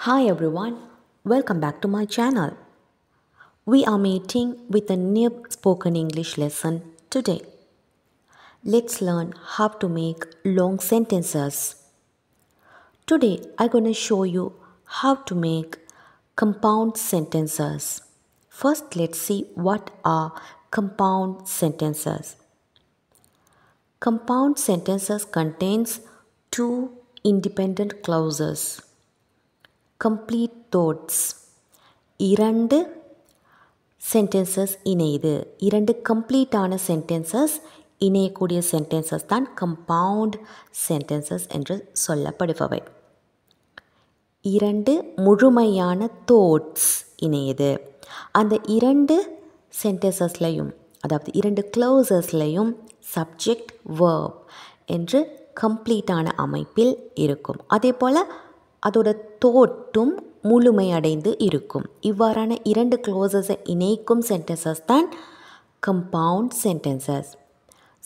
Hi everyone, welcome back to my channel. We are meeting with a new spoken English lesson today. Let's learn how to make long sentences. Today I'm going to show you how to make compound sentences. First, let's see what are compound sentences. Compound sentences contains two independent clauses. Complete thoughts. இரண்டு sentences இணையுது. இரண்டு கம்ப்ளீட்டான sentences இணையக்கூடிய sentences தான் compound sentences என்று சொல்லப்படுபவை. இரண்டு முழுமையான thoughts இணையுது. அந்த இரண்டு சென்டென்சஸ்லையும், அதாவது இரண்டு க்ளோசஸ்லையும் சப்ஜெக்ட் வேர்ப் என்று கம்ப்ளீட்டான அமைப்பில் இருக்கும். அதே போல் அதோட தோட்டும் முழுமையடைந்து இருக்கும். இவ்வாறான இரண்டு க்ளோசஸை இணைக்கும் சென்டென்சஸ் தான் கம்பவுண்ட் சென்டென்சஸ்.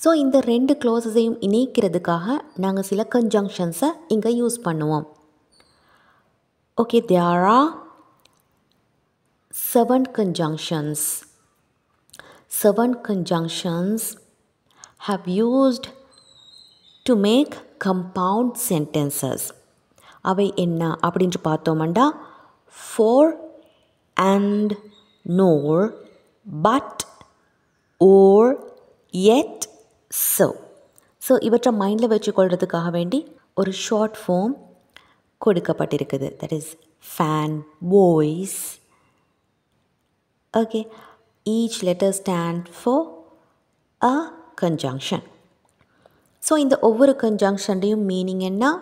ஸோ இந்த ரெண்டு க்ளோசஸையும் இணைக்கிறதுக்காக நாங்கள் சில கன்ஜங்ஷன்ஸை இங்கே யூஸ் பண்ணுவோம். Okay, there are 7 conjunctions. 7 conjunctions have used to make compound sentences. அவை என்ன அப்படின்று பார்த்தோம்னா for and nor, but, or, yet, so. So இவற்றை மைண்டில் வச்சுக்கொள்கிறதுக்காக வேண்டி ஒரு ஷார்ட் ஃபார்ம் கொடுக்கப்பட்டிருக்குது. That is fan, voice. Okay, each letter stand for a conjunction. So இந்த ஒவ்வொரு கன்ஜங்ஷன்டையும் மீனிங் என்ன,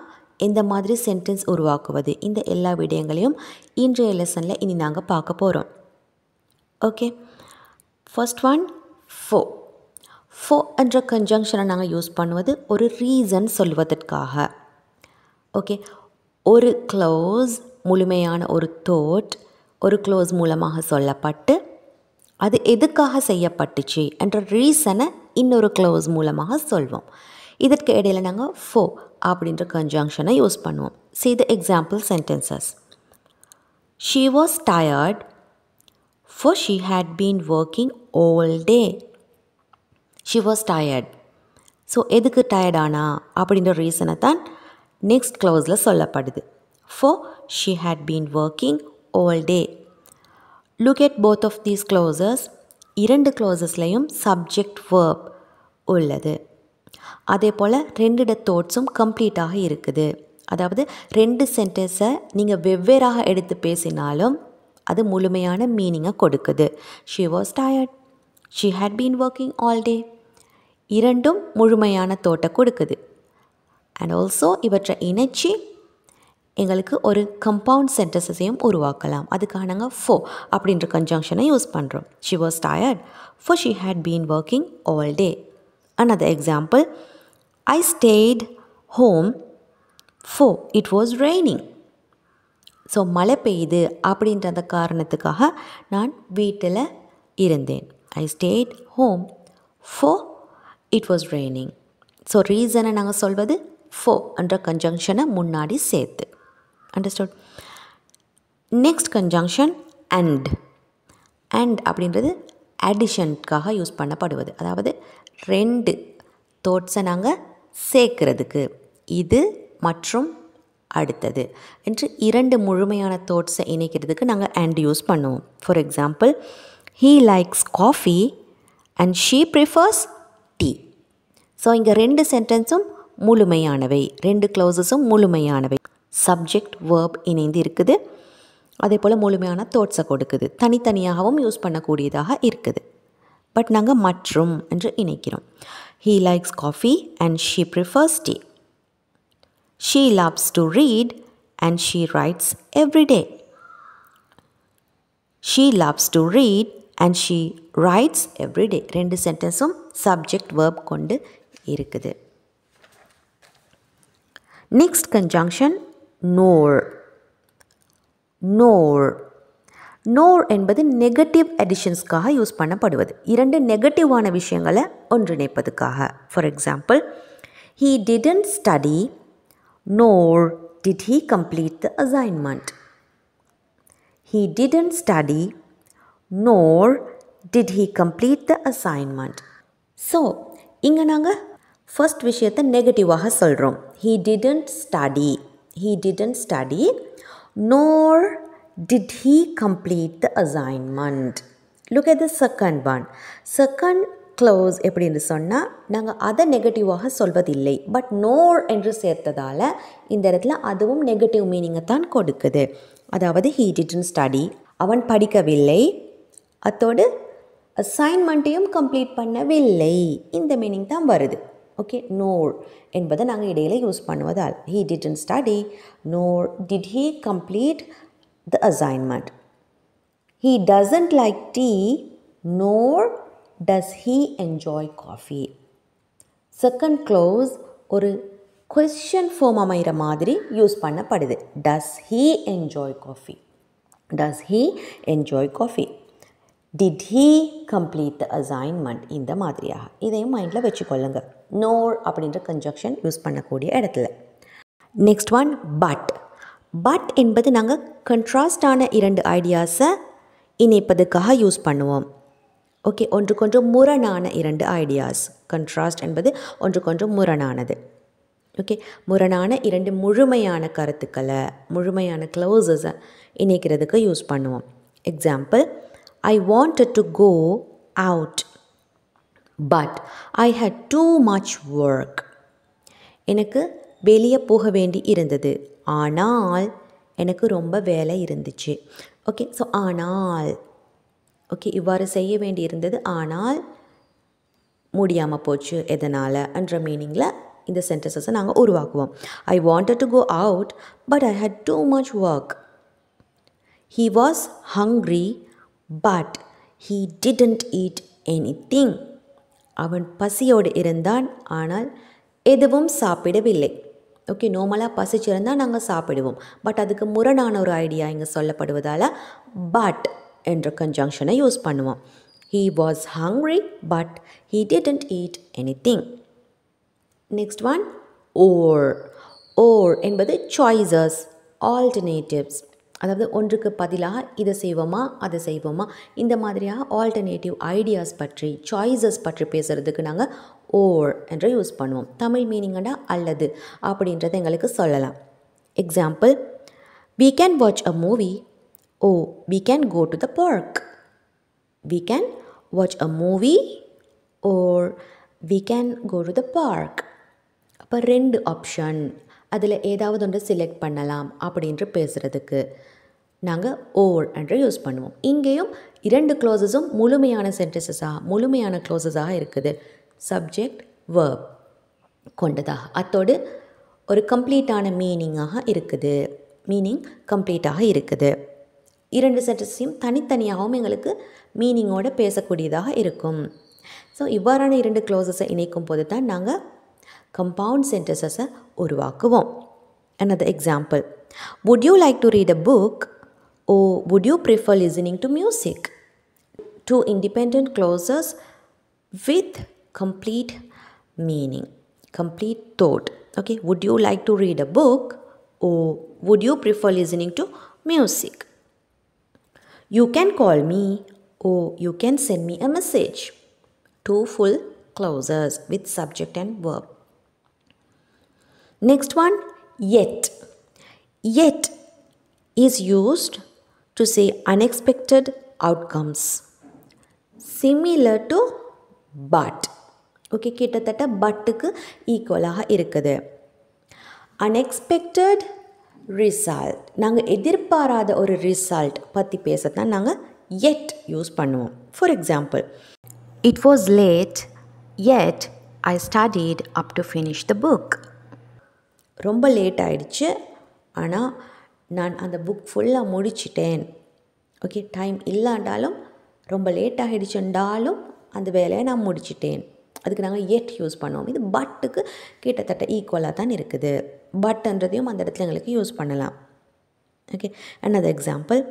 எந்த மாதிரி சென்டென்ஸ் உருவாக்குவது, இந்த எல்லா விடயங்களையும் இன்றைய லெசனில் இனி நாங்கள் பார்க்க போகிறோம். Okay, first one for. for என்ற கன்ஜங்ஷனை நாங்கள் யூஸ் பண்ணுவது ஒரு ரீசன் சொல்வதற்காக. ஓகே, ஒரு க்ளோஸ், முழுமையான ஒரு தோட் ஒரு க்ளோஸ் மூலமாக சொல்லப்பட்டு அது எதுக்காக செய்யப்பட்டுச்சு என்ற ரீசனை இன்னொரு க்ளோஸ் மூலமாக சொல்வோம். இதற்கு இடையில் நாங்கள் for அப்படின்ற கன்ஜங்ஷனை யூஸ் பண்ணுவோம். See the example sentences. She was tired for she had been working all day. She was tired. So எதுக்கு டயர்டானா அப்படின்ற ரீசனை தான் நெக்ஸ்ட் க்ளோஸில் சொல்லப்படுது. For she had been working all day. Look at both of these clauses. இரண்டு க்ளோசஸ்லையும் subject verb உள்ளது. அதே போல் ரெண்டு தோட்ஸும் கம்ப்ளீட்டாக இருக்குது. அதாவது ரெண்டு சென்டென்ஸை நீங்கள் வெவ்வேறாக எடுத்து பேசினாலும் அது முழுமையான மீனிங்கை கொடுக்குது. She was tired. She had been working all day. இரண்டும் முழுமையான தோட்டை கொடுக்குது. அண்ட் ஆல்சோ இவற்றை இணைச்சி எங்களுக்கு ஒரு கம்பவுண்ட் சென்டென்ஸையும் உருவாக்கலாம். அதுக்காக நாங்கள் for அப்படின்ற கன்ஜங்ஷனை யூஸ் பண்ணுறோம். She was tired for she had been working all day. Another example, I stayed home for it was raining. So மழை பெய்யுது அப்படின்ற அந்த காரணத்துக்காக நான் வீட்டில் இருந்தேன். I stayed home for it was raining. So ரீசனை நாங்கள் சொல்வது for என்ற கன்ஜங்ஷனை முன்னாடி சேர்த்து. Understood? Next conjunction and. and அப்படின்றது அடிஷனுக்காக யூஸ் பண்ணப்படுவது. அதாவது ரெண்டு தோட்ஸை நாங்கள் சேர்க்கிறதுக்கு, இது மற்றும் அடுத்தது என்று இரண்டு முழுமையான தோட்ஸை இணைக்கிறதுக்கு நாங்கள் and யூஸ் பண்ணுவோம். For example, he likes coffee and she prefers tea. So இங்கே ரெண்டு சென்டென்ஸும் முழுமையானவை, ரெண்டு க்ளோசஸும் முழுமையானவை. சப்ஜெக்ட் வேர்ப் இணைந்து இருக்குது. அதே போல் முழுமையான தோட்ஸை கொடுக்குது. தனித்தனியாகவும் யூஸ் பண்ணக்கூடியதாக இருக்குது. பட் நாங்கள் மற்றும் என்று இணைக்கிறோம். He likes coffee and she prefers tea. She loves to read and she writes every day. She loves to read and she writes every day. ரெண்டு சென்டென்ஸும் சப்ஜெக்ட் வேர்ப் கொண்டு இருக்குது. Next conjunction nor. nor. nor என்பது negative அடிஷன்ஸ்க்காக use பண்ணப்படுவது. இரண்டு நெகட்டிவான விஷயங்களை ஒன்றிணைப்பதுக்காக. For example, he didn't study nor did he complete the assignment. he didn't study, nor did he complete the assignment. So இங்கே நாங்கள் ஃபர்ஸ்ட் விஷயத்தை நெகட்டிவாக சொல்கிறோம். he didn't study nor did he complete the assignment. Look at the second one. Second clause எப்படின்னு சொன்னால் நாங்கள் அதை நெகட்டிவாக சொல்வதில்லை, பட் நோர் என்று சேர்த்ததால் இந்த இடத்துல அதுவும் நெகட்டிவ் மீனிங்கை தான் கொடுக்குது. அதாவது he didn't study, அவன் படிக்கவில்லை, அத்தோடு அசைன்மெண்ட்டையும் கம்ப்ளீட் பண்ணவில்லை, இந்த மீனிங் தான் வருது. ஓகே, நோர் என்பதை நாங்கள் இடையில use பண்ணுவதால் he didn't study nor did he complete the assignment. He doesn't like tea nor does he enjoy coffee. Second clause ஒரு question form அமைகிற மாதிரி யூஸ் பண்ணப்படுது. Does he enjoy coffee? Does he enjoy coffee? Did he complete the assignment? இந்த மாதிரியாக இதையும் மைண்டில் வச்சுக்கொள்ளுங்க. நோர் அப்படின்ற conjunction use பண்ணக்கூடிய இடத்துல. நெக்ஸ்ட் ஒன் பட் என்பது நாங்கள் கண்ட்ராஸ்டான இரண்டு ஐடியாஸை இணைப்பதுக்காக யூஸ் பண்ணுவோம். ஓகே, ஒன்றுக்கொன்று முரணான இரண்டு ஐடியாஸ். கண்ட்ராஸ்ட் என்பது ஒன்றுக்கொன்று முரணானது. ஓகே, முரணான இரண்டு முழுமையான கருத்துக்களை, முழுமையான க்ளோசஸை இணைக்கிறதுக்கு யூஸ் பண்ணுவோம். Example, I wanted to go out, but I had too much work. எனக்கு வெளியே போக வேண்டி இருந்தது, ஆனால் எனக்கு ரொம்ப வேலை இருந்துச்சு. ஓகே, ஸோ ஆனால், ஓகே, இவ்வாறு செய்ய வேண்டி இருந்தது, ஆனால் முடியாமல் போச்சு எதனால் என்ற மீனிங்கில் இந்த சென்டென்சஸை நாங்கள் உருவாக்குவோம். I wanted to go out, but I had too much work. He was hungry, but he didn't eat anything. அவன் பசியோடு இருந்தான், ஆனால் எதுவும் சாப்பிடவில்லை. ஓகே, நார்மலாக பசிச்சிருந்தால் நாங்கள் சாப்பிடுவோம், பட் அதுக்கு முரணான ஒரு ஐடியா இங்கே சொல்லப்படுவதால் பட் என்ற கன்ஜங்ஷனை யூஸ் பண்ணுவோம். He was hungry, but he didn't eat anything. Next one or என்பது choices, alternatives. அதாவது ஒன்றுக்கு பதிலாக இதை செய்வோமா அதை செய்வோமா இந்த மாதிரியாக ஆல்டர்னேட்டிவ் ஐடியாஸ் பற்றி, சாய்ஸஸ் பற்றி பேசுகிறதுக்கு நாங்கள் ஓர் என்று யூஸ் பண்ணுவோம். தமிழ் மீனிங்கண்டா அல்லது அப்படின்றத எங்களுக்கு சொல்லலாம். Example, we can watch a movie or we can go to the park. We can watch a movie or we can go to the park. அப்போ ரெண்டு ஆப்ஷன், அதில் ஏதாவது ஒன்று செலக்ட் பண்ணலாம் அப்படின்று பேசுகிறதுக்கு நாங்கள் ஓர் என்று யூஸ் பண்ணுவோம். இங்கேயும் இரண்டு க்ளோசஸும் முழுமையான சென்டென்சஸாக, முழுமையான க்ளோசஸாக இருக்குது. சப்ஜெக்ட் வேர்ப் கொண்டதாக, அத்தோடு ஒரு கம்ப்ளீட்டான மீனிங்காக இருக்குது, மீனிங் கம்ப்ளீட்டாக இருக்குது. இரண்டு சென்டென்ஸையும் தனித்தனியாகவும் எங்களுக்கு மீனிங்கோடு பேசக்கூடியதாக இருக்கும். ஸோ இவ்வாறான இரண்டு க்ளோசஸை இணைக்கும் போது தான் நாங்கள் compound sentences உருவாக்குவோம். Another example, would you like to read a book or would you prefer listening to music? Two independent clauses with complete meaning, complete thought. Okay, would you like to read a book or would you prefer listening to music? You can call me or you can send me a message. Two full clauses with subject and verb. Next one, yet. Yet is used to say unexpected outcomes, similar to but. Okay, கிட்டத்தட்ட பட்டுக்கு ஈக்குவலாக இருக்குது. Unexpected result, நாங்கள் எதிர்பாராத ஒரு result பற்றி பேசத்தான் நாங்கள் yet use பண்ணுவோம். For example, it was late yet I studied up to finish the book. ரொம்ப லேட் ஆகிடுச்சு, ஆனால் நான் அந்த புக் ஃபுல்லாக முடிச்சிட்டேன். ஓகே, டைம் இல்லாண்டாலும் ரொம்ப லேட் ஆகிடுச்சுண்டாலும் அந்த வேலையை நான் முடிச்சிட்டேன். அதுக்கு நாங்கள் எட் யூஸ் பண்ணுவோம். இது பட்டுக்கு கிட்டத்தட்ட ஈக்குவலாக தான் இருக்குது. பட்ன்றதையும் அந்த இடத்துல எங்களுக்கு யூஸ் பண்ணலாம். Okay, another example,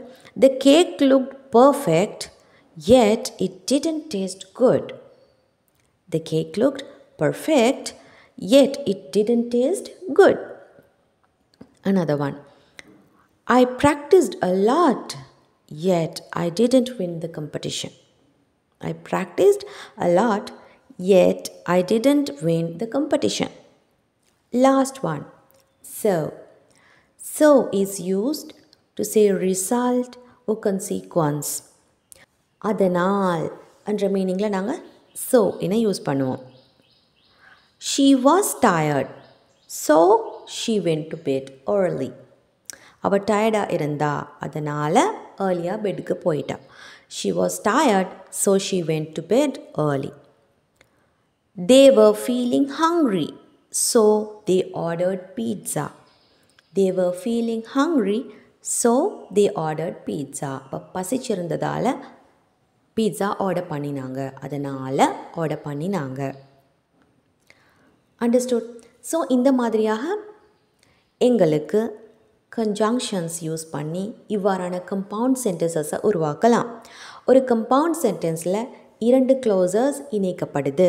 the cake looked perfect yet it didn't taste good. The cake looked perfect yet it didn't taste good. Another one, I practiced a lot yet I didn't win the competition. I practiced a lot, yet I didn't win the competition. Last one. So. So is used to say result or consequence. அதனால் என்ற மீனிங்கில் நாங்கள் so என use பண்ணுவோம். She was tired, so she went to bed early. அவள் டயர்டாக இருந்தா அதனால் ஏர்லியாக பெட்டுக்கு போயிட்டா. She was tired, so she went to bed early. They were feeling hungry, so they ordered pizza. They were feeling hungry, so they ordered pizza. இப்போ பசிச்சிருந்ததால் pizza order பண்ணினாங்க, அதனால் order பண்ணினாங்க. அண்டர்ஸ்டுட்? ஸோ இந்த மாதிரியாக எங்களுக்கு கன்ஜங்ஷன்ஸ் யூஸ் பண்ணி இவ்வாறான compound சென்டென்சஸை உருவாக்கலாம். ஒரு கம்பவுண்ட் சென்டென்ஸில் 2 க்ளோசஸ் இணைக்கப்படுது.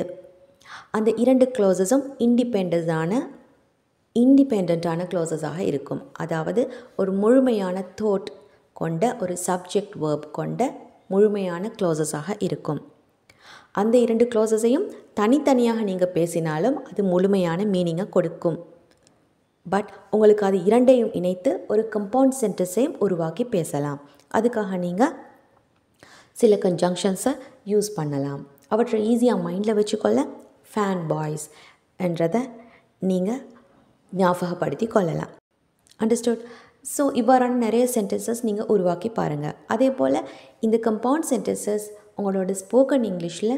அந்த 2 க்ளோசஸும் இண்டிபெண்ட்டான க்ளோசஸாக இருக்கும். அதாவது ஒரு முழுமையான தோட் கொண்ட ஒரு சப்ஜெக்ட் வேர்ப் கொண்ட முழுமையான க்ளோசஸாக இருக்கும். அந்த 2 க்ளோசஸையும் தனித்தனியாக நீங்கள் பேசினாலும் அது முழுமையான மீனிங்கை கொடுக்கும். பட் உங்களுக்கு அது 2ஐயும் இணைத்து ஒரு கம்பவுண்ட் சென்டென்ஸையும் உருவாக்கி பேசலாம். அதுக்காக நீங்கள் சில கன்ஜங்ஷன்ஸை யூஸ் பண்ணலாம். அவற்றை ஈஸியாக மைண்டில் வச்சுக்கொள்ள ஃபேன் பாய்ஸ் என்றதை நீங்கள் ஞாபகப்படுத்தி கொள்ளலாம். அண்டர்ஸ்டுட்? ஸோ இவ்வாறான நிறைய சென்டென்சஸ் நீங்கள் உருவாக்கி பாருங்கள். அதே போல் இந்த கம்பவுண்ட் சென்டென்சஸ் உங்களோட ஸ்போக்கன் இங்கிலீஷில்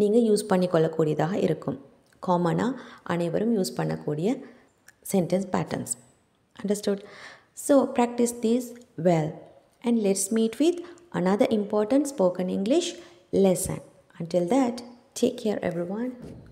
நீங்கள் யூஸ் பண்ணிக்கொள்ளக்கூடியதாக இருக்கும். காமனாக அனைவரும் யூஸ் பண்ணக்கூடிய sentence patterns. Understood? So practice these well and let's meet with another important spoken English lesson. Until that, take care everyone.